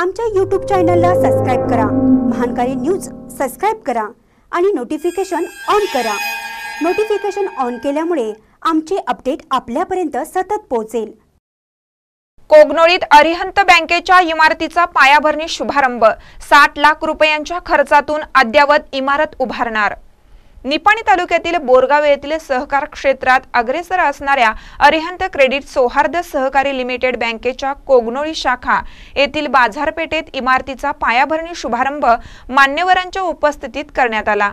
आमच्या YouTube चॅनलला subscribe करा, महानकारी न्यूज सबस्क्राइब करा आणि नोटिफिकेशन ऑन करा। नोटिफिकेशन ऑन केल्यामुळे आमचे अपडेट आपल्यापर्यंत सतत पोहोचेल। कोगनोळीत अरिहंत बँकेच्या इमारतीचा पायाभरणी शुभारंभ। 60 लाख रुपयांच्या खर्चातून अद्ययावत इमारत उभारणार। निपाणी तालुक्यातील बोरगाव येथील सहकार क्षेत्रात अग्रेसर असणाऱ्या अरिहंत क्रेडिट सौहार्द सहकारी लिमिटेड बँकेच्या कोगनोळी शाखा येथील बाजारपेठेत इमारतीचा पायाभरणी शुभारंभ मान्यवरांच्या उपस्थितीत करण्यात आला।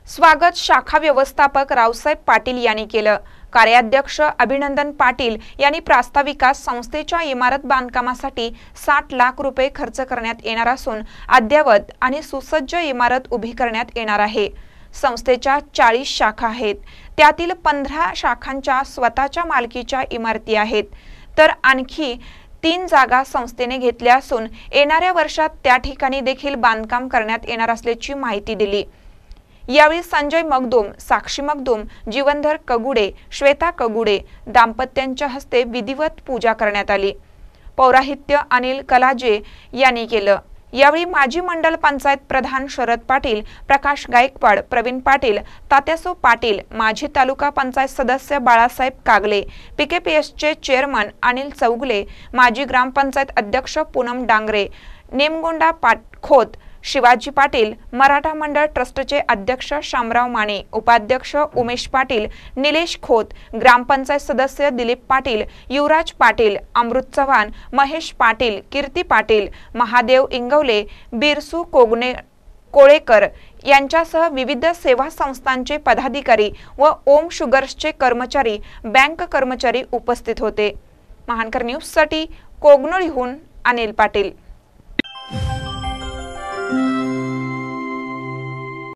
स्वागत शाखा व्यवस्थापक रावसाहेब पाटील यांनी केलं। कार्याध्यक्ष अभिनंदन पाटील यांनी प्रास्ताविकास संस्थेच्या इमारत बांधकामासाठी 60 लाख रुपये खर्च करण्यात येणार असून अद्ययावत आणि सुसज्ज इमारत उभी करण्यात येणार आहे। संस्थेच्या 40 शाखा आहेत, त्यातील 15 शाखांच्या स्वतःच्या मालकीच्या इमारती आहेत, तर आणखी 3 जागा संस्थेने घेतल्या असून येणाऱ्या वर्षात त्या ठिकाणी देखील बांधकाम करण्यात येणार असल्याची माहिती दिली। यावेळी संजय मगदुम, साक्षी मगदुम, जीवनधर कगुडे, श्वेता कगुडे दाम्पत्यांच्या हस्ते विधिवत पूजा करण्यात आली। पौराहित्य अनिल कलाजे यांनी केलं। यावेळी माजी मंडल पंचायत प्रधान शरद पाटील, प्रकाश गायकवाड, प्रवीण पाटील, तात्यासो पाटील, माजी तालुका पंचायत सदस्य बाळासाहेब कागले, पीकेपीएसचे चेअरमन अनिल चौगले, माजी ग्रामपंचायत अध्यक्ष पूनम डांगरे, नेमगोंडा खोत, शिवाजी पाटील, मराठा मंडळ ट्रस्टचे अध्यक्ष शामराव माने, उपाध्यक्ष उमेश पाटील, निलेश खोत, ग्रामपंचायत सदस्य दिलीप पाटील, युवराज पाटील, अमृत चव्हाण, महेश पाटील, कीर्ती पाटील, महादेव इंगवले, बिरसू कोळेकर यांच्यासह विविध सेवा संस्थांचे पदाधिकारी व ओम शुगर्सचे कर्मचारी, बँक कर्मचारी उपस्थित होते। महानकर न्यूजसाठी कोगनोळीहून अनिल पाटील।